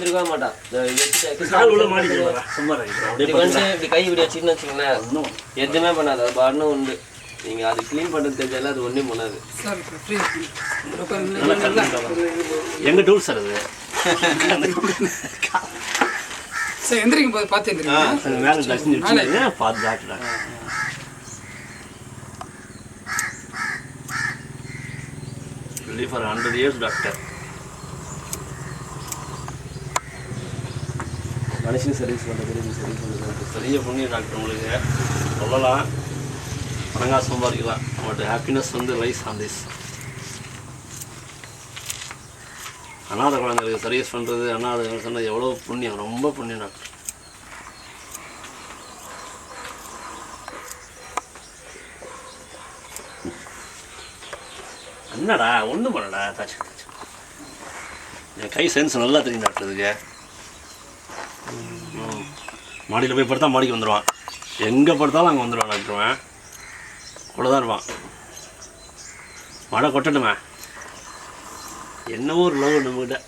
இருக்க மாட்டான். கை இப்படி வச்சுன்னு வச்சுக்கோங்களேன், எதுவுமே பண்ணாது. அது பாட்டுன்னு உண்டு. நீங்க அது கிளீன் பண்றது தெரிஞ்சாலும் அது ஒன்றும் பண்ணாது. எங்க டூல் சார் அது. சரி எந்திரிக்கும் போது பார்த்து எந்திரிங்க. மேலே டஸ்ட் பார்த்து டாக்டர். For 100 years doctor. மனுஷன் சர்வீஸ் பண்ணுறது பெரிய புண்ணியம் டாக்டர். உங்களுக்கு சொல்லலாம், பணங்காசு சம்பாதிக்கலாம், பட் ஹாப்பினஸ் வந்து லைஸ் ஆன் திஸ். அனாதை குழந்தைங்களுக்கு சர்வீஸ் பண்ணுறது, அனாதை சொன்னால் எவ்வளோ புண்ணியம், ரொம்ப புண்ணியம் டாக்டர். என்னடா ஒன்றும் பண்ணடா, தாச்சு என் கை சென்ஸ் நல்லா தெரியும் டாக்டர். இதுக்கு மாடியில் போய் படுத்தா மாடிக்கு வந்துடுவான், எங்கே படுத்தாலும் அங்கே வந்துடுவான் டாக்டருவன். கூட தான் இருப்பான். மழை கொட்டட்டுமே, என்னவோ ஒரு லவ் நம்மக்கிட்ட.